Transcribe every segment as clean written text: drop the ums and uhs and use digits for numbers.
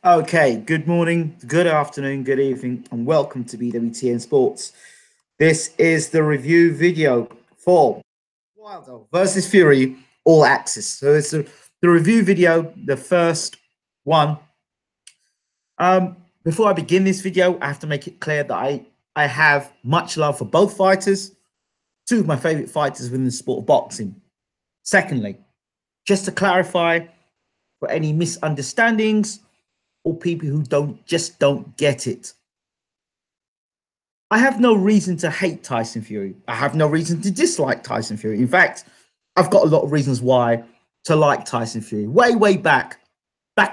Okay, good morning, good afternoon, good evening, and welcome to BWTM Sports. This is the review video for Wilder versus Fury All Access. So it's the review video, the first one. Before I begin this video, I have to make it clear that I have much love for both fighters, two of my favorite fighters within the sport of boxing. Secondly, just to clarify for any misunderstandings, or people who don't get it. I have no reason to hate Tyson Fury. I have no reason to dislike Tyson Fury. In fact, I've got a lot of reasons why to like Tyson Fury. Way back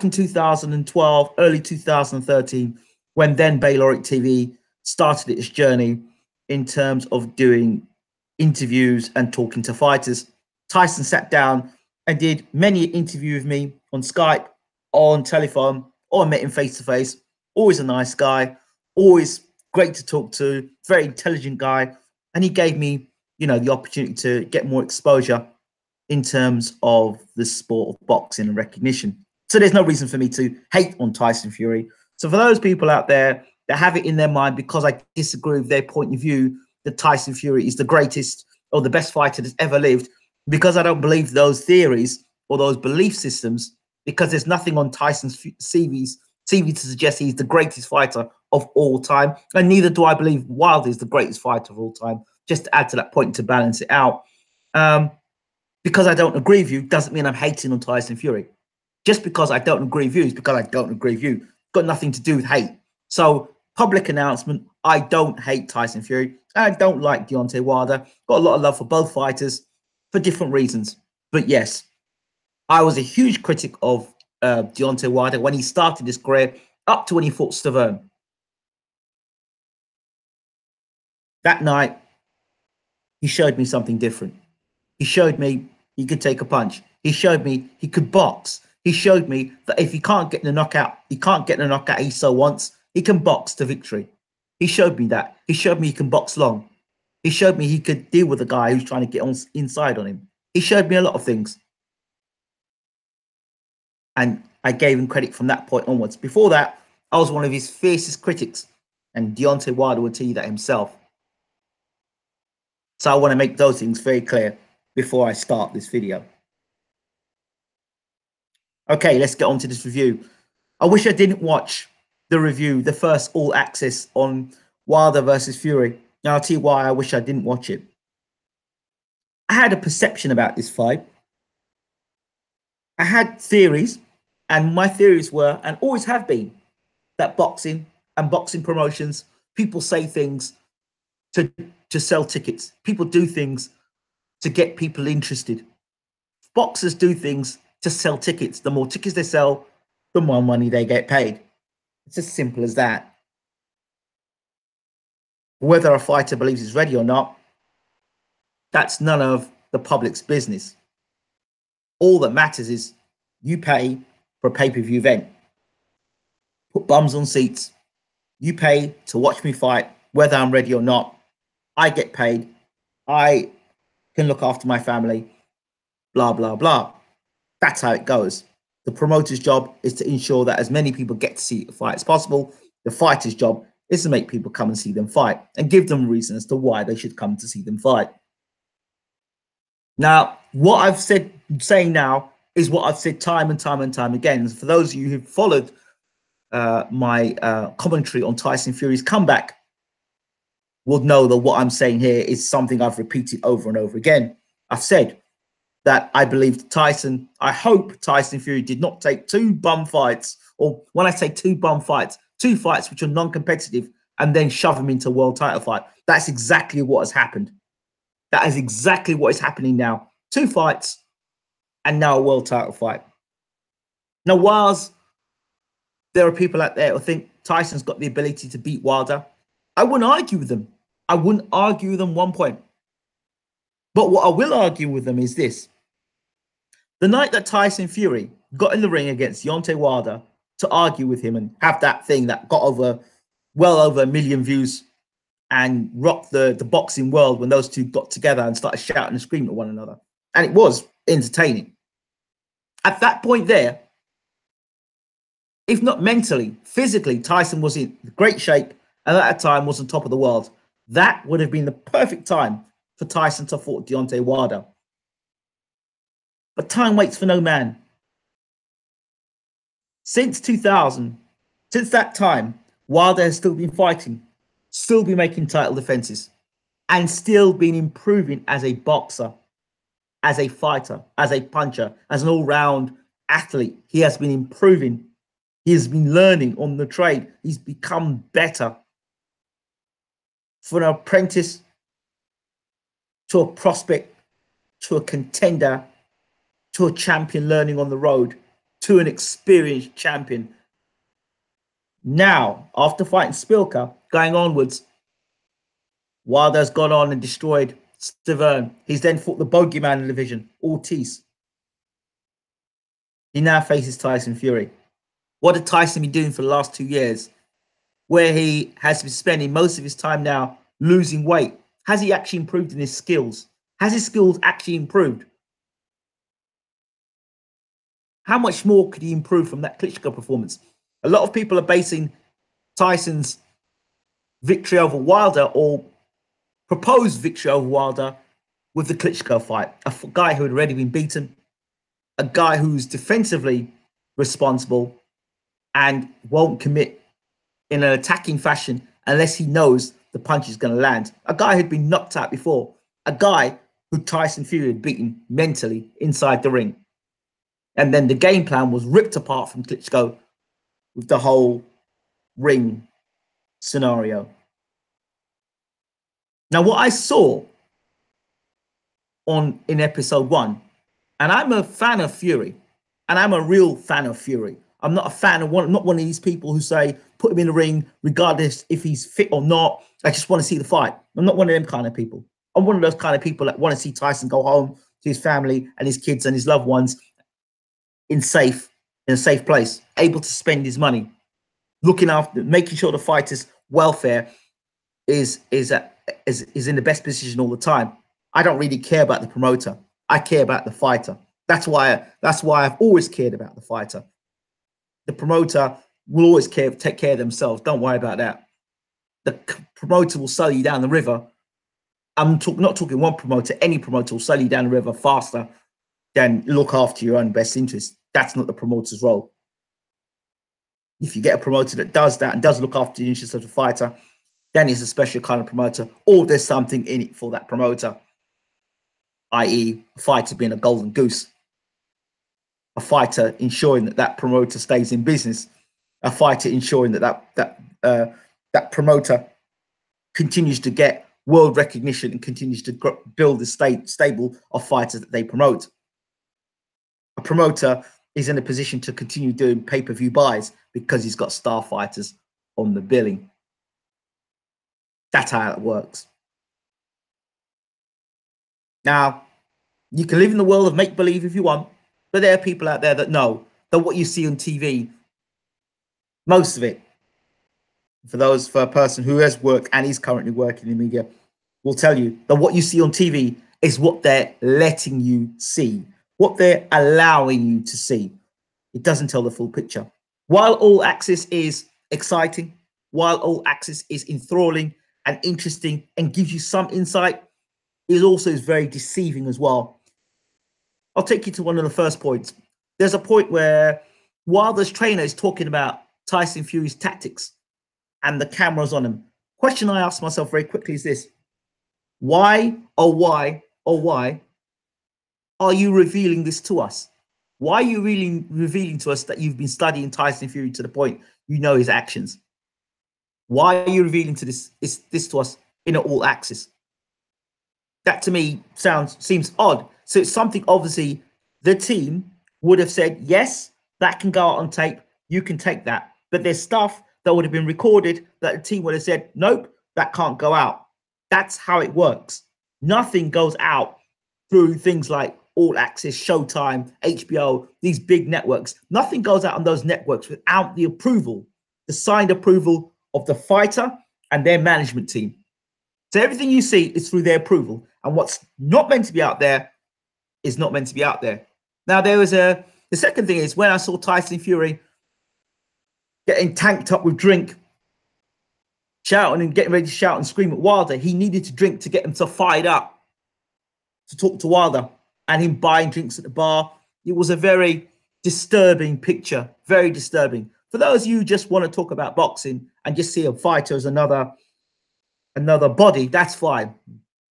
in 2012, early 2013, when then Bayloric TV started its journey in terms of doing interviews and talking to fighters. Tyson sat down and did many interviews with me on Skype, on telephone, or I met him face to face. Always a nice guy, always great to talk to, very intelligent guy. And he gave me, the opportunity to get more exposure in terms of the sport of boxing and recognition. So there's no reason for me to hate on Tyson Fury. So for those people out there that have it in their mind because I disagree with their point of view that Tyson Fury is the greatest or the best fighter that's ever lived, because I don't believe those theories or those belief systems, because there's nothing on Tyson's CV to suggest he's the greatest fighter of all time. And neither do I believe Wilder is the greatest fighter of all time, just to add to that point to balance it out. Because I don't agree with you doesn't mean I'm hating on Tyson Fury. Just because I don't agree with you is because I don't agree with you. Got nothing to do with hate. So, public announcement, I don't hate Tyson Fury. I don't like Deontay Wilder. Got a lot of love for both fighters for different reasons. But yes, I was a huge critic of Deontay Wilder when he started his career up to when he fought Stavern. That night, he showed me something different. He showed me he could take a punch. He showed me he could box. He showed me that if he can't get the knockout, he so wants, he can box to victory. He showed me that. He showed me he can box long. He showed me he could deal with a guy who's trying to get inside on him. He showed me a lot of things. And I gave him credit from that point onwards. Before that, I was one of his fiercest critics. And Deontay Wilder would tell you that himself. So I want to make those things very clear before I start this video. Okay, let's get on to this review. I wish I didn't watch the review, the first all access on Wilder versus Fury. Now I'll tell you why I wish I didn't watch it. I had a perception about this fight. I had theories, and my theories were, and always have been, that boxing and boxing promotions, people say things to sell tickets. People do things to get people interested. Boxers do things to sell tickets. The more tickets they sell, the more money they get paid. It's as simple as that. Whether a fighter believes he's ready or not, that's none of the public's business. All that matters is you pay for a pay-per-view event. Put bums on seats. You pay to watch me fight, whether I'm ready or not. I get paid. I can look after my family. Blah, blah, blah. That's how it goes. The promoter's job is to ensure that as many people get to see the fight as possible. The fighter's job is to make people come and see them fight and give them reasons as to why they should come to see them fight. Now, what I've saying now is what I've said time and time again. For those of you who've followed my commentary on Tyson Fury's comeback, will know that what I'm saying here is something I've repeated over and over again. I've said that I believe I hope Tyson Fury did not take two bum fights, or when I say two bum fights, two fights which are non-competitive, and then shove them into a world title fight. That's exactly what has happened. That is exactly what is happening now. Two fights, and now a world title fight. Now, whilst there are people out there who think Tyson's got the ability to beat Wilder, I wouldn't argue with them. I wouldn't argue with them 1 point. But what I will argue with them is this. The night that Tyson Fury got in the ring against Deontay Wilder to argue with him and have that thing that got well over 1 million views and rocked the boxing world, when those two got together and started shouting and screaming at one another. And it was entertaining. At that point there, if not mentally, physically, Tyson was in great shape and at that time was on top of the world. That would have been the perfect time for Tyson to fight Deontay Wilder. But time waits for no man. Since 2000, since that time, Wilder has still been fighting, still been making title defenses, and still been improving as a boxer, as a fighter, as a puncher, as an all-round athlete. He has been improving. He has been learning on the trade. He's become better. From an apprentice to a prospect, to a contender, to a champion learning on the road, to an experienced champion. Now, after fighting Spilka, going onwards, Wilder's gone on and destroyed Stavern. He's then fought the bogeyman in the division, Ortiz. He now faces Tyson Fury. What did Tyson be doing for the last 2 years? Where he has been spending most of his time now losing weight. Has he actually improved in his skills? Has his skills actually improved? How much more could he improve from that Klitschko performance? A lot of people are basing Tyson's victory over Wilder or proposed victory over Wilder with the Klitschko fight. A guy who had already been beaten, a guy who's defensively responsible and won't commit in an attacking fashion unless he knows the punch is going to land. A guy who'd been knocked out before, a guy who Tyson Fury had beaten mentally inside the ring. And then the game plan was ripped apart from Klitschko with the whole ring scenario. Now, what I saw in episode 1, and I'm a fan of Fury, and I'm a real fan of Fury. I'm not a fan of not one of these people who say, put him in the ring, regardless if he's fit or not. I just want to see the fight. I'm not one of them kind of people. I'm one of those kind of people that want to see Tyson go home to his family and his kids and his loved ones in a safe place, able to spend his money, looking after, making sure the fighter's welfare is in the best position all the time. I don't really care about the promoter. I care about the fighter. That's why I've always cared about the fighter. The promoter will always take care of themselves. Don't worry about that. The promoter will sell you down the river. I'm not talking one promoter. Any promoter will sell you down the river faster than look after your own best interest. That's not the promoter's role. If you get a promoter that does that and does look after the interests of the fighter, then it's a special kind of promoter, or there's something in it for that promoter, i.e. a fighter being a golden goose, a fighter ensuring that promoter stays in business, a fighter ensuring that promoter continues to get world recognition and continues to build a stable of fighters that they promote. A promoter is in a position to continue doing pay-per-view buys because he's got star fighters on the billing. That's how it works. Now, you can live in the world of make-believe if you want, but there are people out there that know that what you see on TV, most of it, for a person who has worked and is currently working in media, will tell you that what you see on TV is what they're letting you see, what they're allowing you to see. It doesn't tell the full picture. While All Access is exciting, while All Access is enthralling and interesting and gives you some insight, it also is very deceiving as well. I'll take you to one of the first points. There's a point where Wilder's trainer is talking about Tyson Fury's tactics and the cameras on him. Question I ask myself very quickly is this: why are you revealing this to us? Why are you really revealing to us that you've been studying Tyson Fury to the point you know his actions? Why are you revealing this to us in an All Access? That to me seems odd. So it's something obviously the team would have said, yes, that can go out on tape. You can take that. But there's stuff that would have been recorded that the team would have said, nope, that can't go out. That's how it works. Nothing goes out through things like All Access, Showtime, HBO, these big networks. Nothing goes out on those networks without the approval, the signed approval of the fighter and their management team. So everything you see is through their approval. And what's not meant to be out there is not meant to be out there. Now, the second thing is when I saw Tyson Fury getting tanked up with drink, shouting and getting ready to shout and scream at Wilder. He needed to drink to get himself fired up to talk to Wilder, and him buying drinks at the bar. It was a very disturbing picture, very disturbing. For those of you who just want to talk about boxing and just see a fighter as another body, that's fine.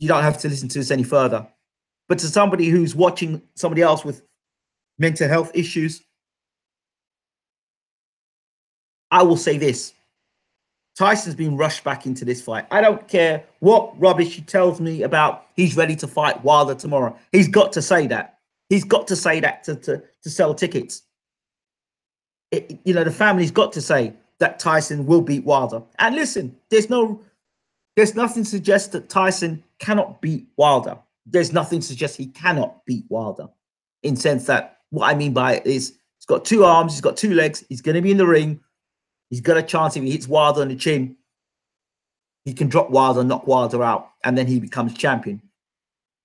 You don't have to listen to this any further. But to somebody who's watching somebody else with mental health issues, I will say this. Tyson's been rushed back into this fight. I don't care what rubbish he tells me about he's ready to fight Wilder tomorrow. He's got to say that. He's got to say that to sell tickets. The family's got to say that Tyson will beat Wilder. And listen, there's nothing to suggest that Tyson cannot beat Wilder. There's nothing to suggest he cannot beat Wilder. In the sense that what I mean by it is he's got 2 arms, he's got 2 legs, he's going to be in the ring. He's got a chance if he hits Wilder on the chin, he can drop Wilder, knock Wilder out, and then he becomes champion.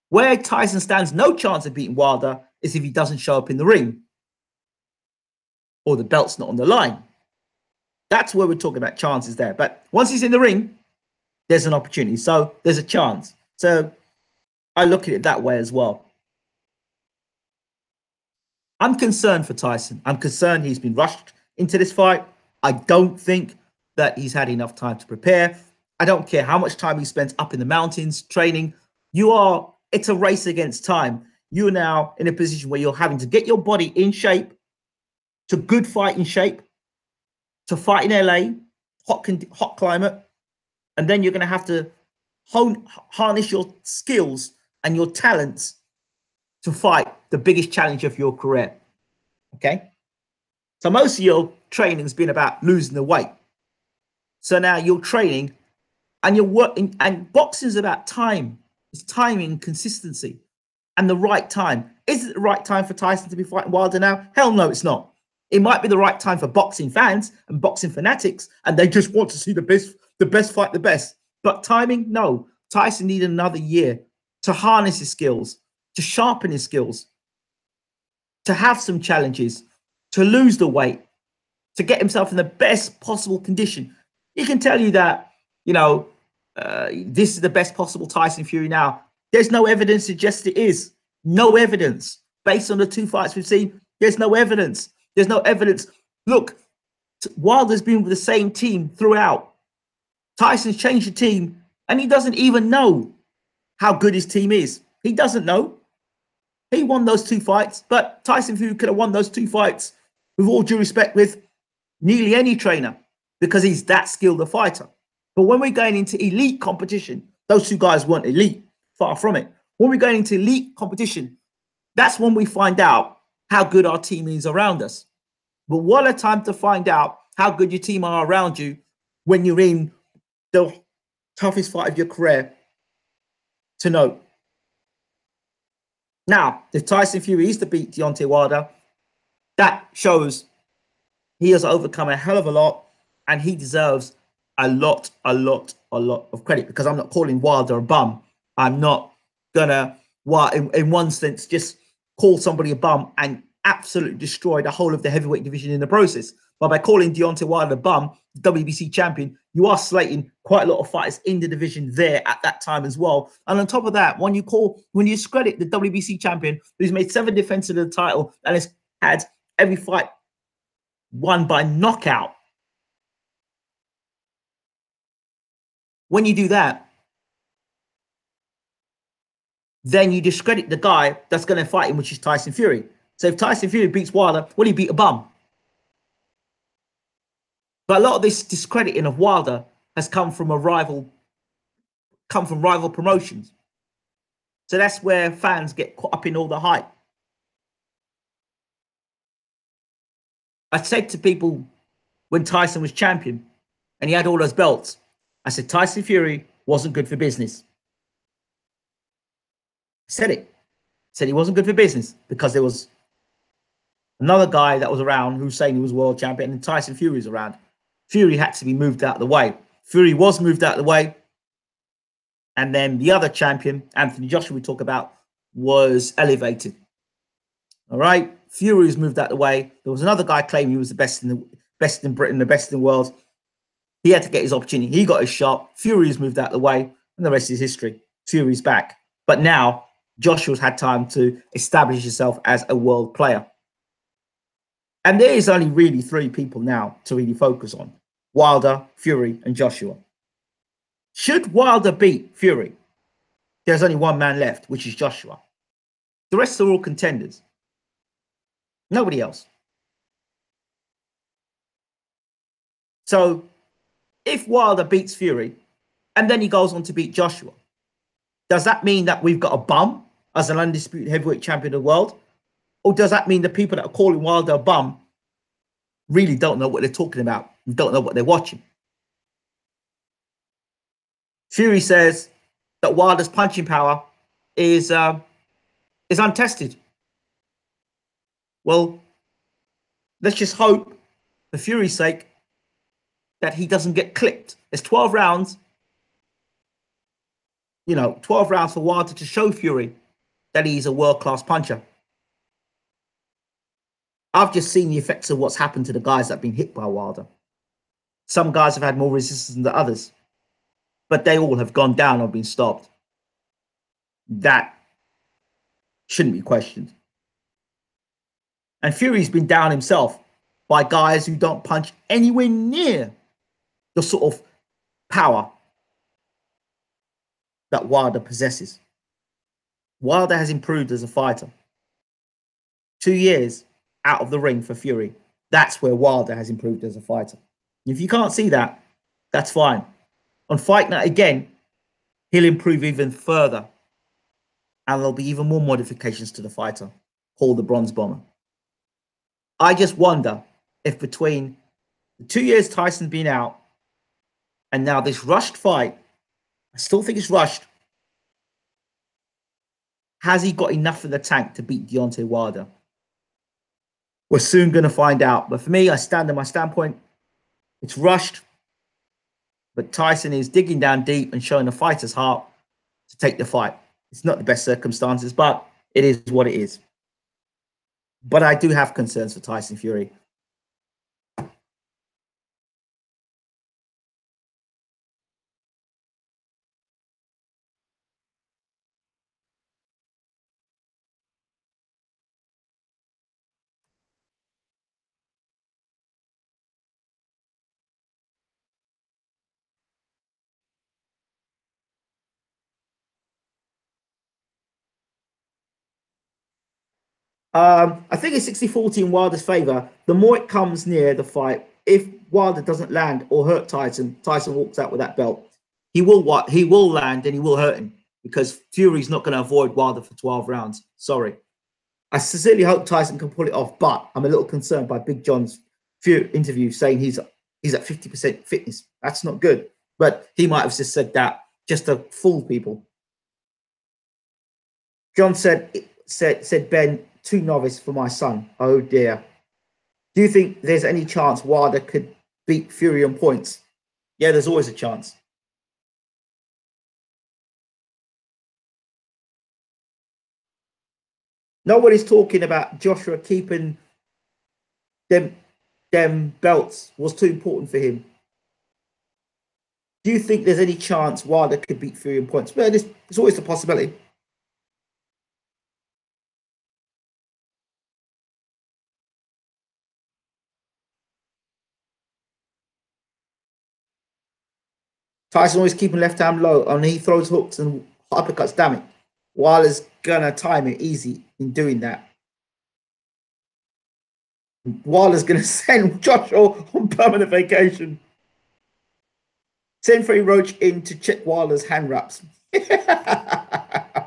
Where Tyson stands no chance of beating Wilder is if he doesn't show up in the ring or the belt's not on the line. That's where we're talking about chances there. But once he's in the ring, there's an opportunity. So there's a chance. So I look at it that way as well. I'm concerned for Tyson. I'm concerned he's been rushed into this fight. I don't think that he's had enough time to prepare. I don't care how much time he spends up in the mountains training. It's a race against time. You're now in a position where you're having to get your body in shape, to good fighting shape, to fight in LA, hot climate, and then you're going to have to harness your skills and your talents to fight the biggest challenge of your career. Okay? So most of your training has been about losing the weight. So now you're training and you're working, and boxing is about time. It's timing, consistency, and the right time. Is it the right time for Tyson to be fighting Wilder now? Hell no, it's not. It might be the right time for boxing fans and boxing fanatics, and they just want to see the best fight the best. But timing, no. Tyson needed another year to harness his skills, to sharpen his skills, to have some challenges, to lose the weight, to get himself in the best possible condition. He can tell you that, this is the best possible Tyson Fury now. There's no evidence to suggest it is. No evidence. Based on the 2 fights we've seen, there's no evidence. There's no evidence. Look, Wilder's been with the same team throughout. Tyson's changed the team, and he doesn't even know how good his team is. He doesn't know. He won those 2 fights, but Tyson Fury could have won those 2 fights, with all due respect, with nearly any trainer, because he's that skilled a fighter. But when we're going into elite competition, those 2 guys weren't elite, far from it. When we're going into elite competition, that's when we find out how good our team is around us. But what a time to find out how good your team are around you when you're in the toughest fight of your career to know. Now, if Tyson Fury is to beat Deontay Wilder, that shows he has overcome a hell of a lot, and he deserves a lot of credit, because I'm not calling Wilder a bum. I'm not gonna, in one sense, just call somebody a bum and absolutely destroy the whole of the heavyweight division in the process. But by calling Deontay Wilder a bum, WBC champion, you are slating quite a lot of fighters in the division there at that time as well. And on top of that, when you discredit the WBC champion who's made 7 defenses of the title and has had every fight won by knockout, when you do that, then you discredit the guy that's going to fight him, which is Tyson Fury. So if Tyson Fury beats Wilder, will he beat a bum? But a lot of this discrediting of Wilder has come from rival promotions. So that's where fans get caught up in all the hype. I said to people when Tyson was champion and he had all those belts, I said Tyson Fury wasn't good for business. I said it. I said he wasn't good for business because there was another guy that was around who was saying he was world champion, and Tyson Fury was around. Fury had to be moved out of the way. Fury was moved out of the way. And then the other champion, Anthony Joshua, we talk about, was elevated. All right. Fury was moved out of the way. There was another guy claiming he was the best best in Britain, the best in the world. He had to get his opportunity. He got his shot. Fury's moved out of the way, and the rest is history. Fury's back. But now Joshua's had time to establish himself as a world player. And there is only really three people now to really focus on: Wilder, Fury, and Joshua. Should Wilder beat Fury, there's only one man left, which is Joshua. The rest are all contenders. Nobody else. So if Wilder beats Fury and then he goes on to beat Joshua, does that mean that we've got a bum as an undisputed heavyweight champion of the world? Or does that mean the people that are calling Wilder a bum really don't know what they're talking about and don't know what they're watching? Fury says that Wilder's punching power is untested. Well, let's just hope, for Fury's sake, that he doesn't get clipped. There's 12 rounds. 12 rounds for Wilder to show Fury that he's a world-class puncher. I've just seen the effects of what's happened to the guys that have been hit by Wilder. Some guys have had more resistance than others, but they all have gone down or been stopped. That shouldn't be questioned. And Fury's been down himself by guys who don't punch anywhere near the sort of power that Wilder possesses. Wilder has improved as a fighter. 2 years out of the ring for Fury. That's where Wilder has improved as a fighter. If you can't see that, that's fine. On Fight Night again, he'll improve even further. And there'll be even more modifications to the fighter, called the Bronze Bomber. I just wonder if between the 2 years Tyson's been out and now this rushed fight, I still think it's rushed, has he got enough in the tank to beat Deontay Wilder? We're soon going to find out. But for me, I stand on my standpoint. It's rushed, but Tyson is digging down deep and showing the fighter's heart to take the fight. It's not the best circumstances, but it is what it is. But I do have concerns for Tyson Fury. I think it's 60-40 in Wilder's favor. The more it comes near the fight, if Wilder doesn't land or hurt Tyson, Tyson walks out with that belt. He will land and he will hurt him because Fury's not going to avoid Wilder for 12 rounds. Sorry. I sincerely hope Tyson can pull it off, but I'm a little concerned by Big John's interview saying he's at 50% fitness. That's not good. But he might have just said that just to fool people. John said Ben, too novice for my son. Oh dear. Do you think there's any chance Wilder could beat Fury on points? Yeah, there's always a chance. Nobody's talking about Joshua keeping them belts was too important for him. Do you think there's any chance Wilder could beat Fury on points? Well, there's always a possibility. Tyson always keeping left hand low, and he throws hooks and uppercuts. Damn it, Wilder's gonna time it easy in doing that. Wilder's gonna send Joshua on permanent vacation. Send Freddie Roach in to check Wilder's hand wraps. I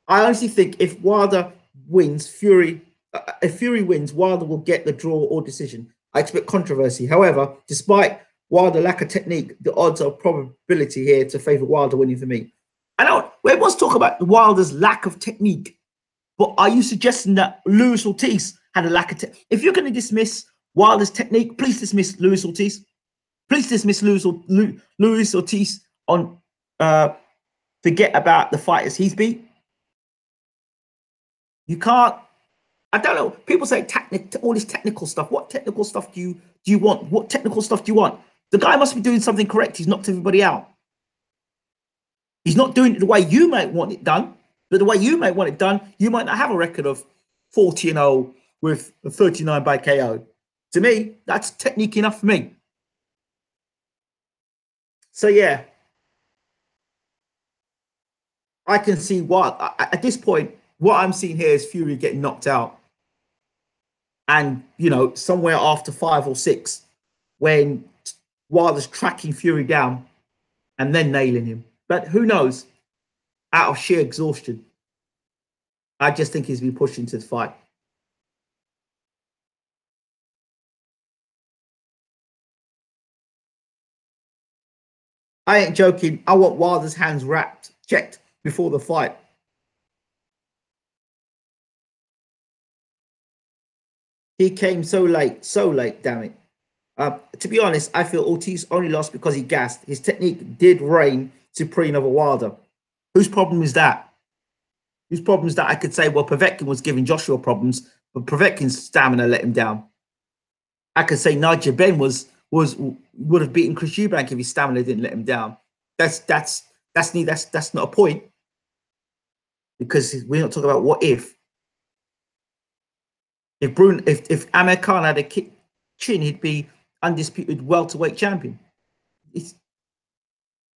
honestly think if Wilder wins, if Fury wins, Wilder will get the draw or decision. I expect controversy. However, despite Wilder lack of technique, the odds of probability here to favour Wilder winning for me. I know everyone's talking about Wilder's lack of technique, but are you suggesting that Luis Ortiz had a lack of technique? If you're going to dismiss Wilder's technique, please dismiss Luis Ortiz. Please dismiss Luis Ortiz on forget about the fighters he's beat. You can't I don't know. People say all this technical stuff. What technical stuff do you want? What technical stuff do you want? The guy must be doing something correct. He's knocked everybody out. He's not doing it the way you might want it done. But the way you might want it done, you might not have a record of 40-0 with a 39 by KO. To me, that's technique enough for me. So yeah, I can see what at this point, what I'm seeing here is Fury getting knocked out. And, somewhere after 5 or 6, when Wilder's tracking Fury down and then nailing him. But who knows? Out of sheer exhaustion. I just think he's been pushed into the fight. I ain't joking. I want Wilder's hands checked before the fight. He came so late, damn it. To be honest, I feel Ortiz only lost because he gassed. His technique did reign supreme over Wilder. Whose problem is that? Whose problem is that? I could say, well, Povetkin was giving Joshua problems, but Povetkin's stamina let him down. I could say Nigel Ben would have beaten Chris Eubank if his stamina didn't let him down. That's not a point, because we're not talking about what if. If Amir Khan had a chin, he'd be undisputed welterweight champion.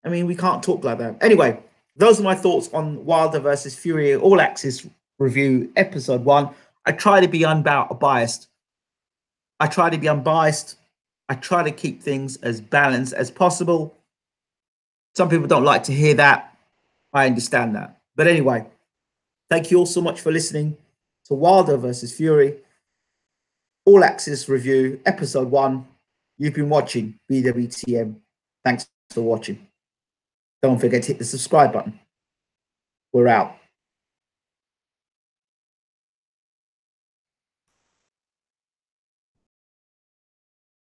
We can't talk like that. Anyway, those are my thoughts on Wilder versus Fury All Access review, episode 1. I try to be unbiased. I try to be unbiased. I try to keep things as balanced as possible. Some people don't like to hear that. I understand that. But anyway, thank you all so much for listening to Wilder versus Fury All Access review, episode 1. You've been watching BWTM. Thanks for watching. Don't forget to hit the subscribe button. We're out.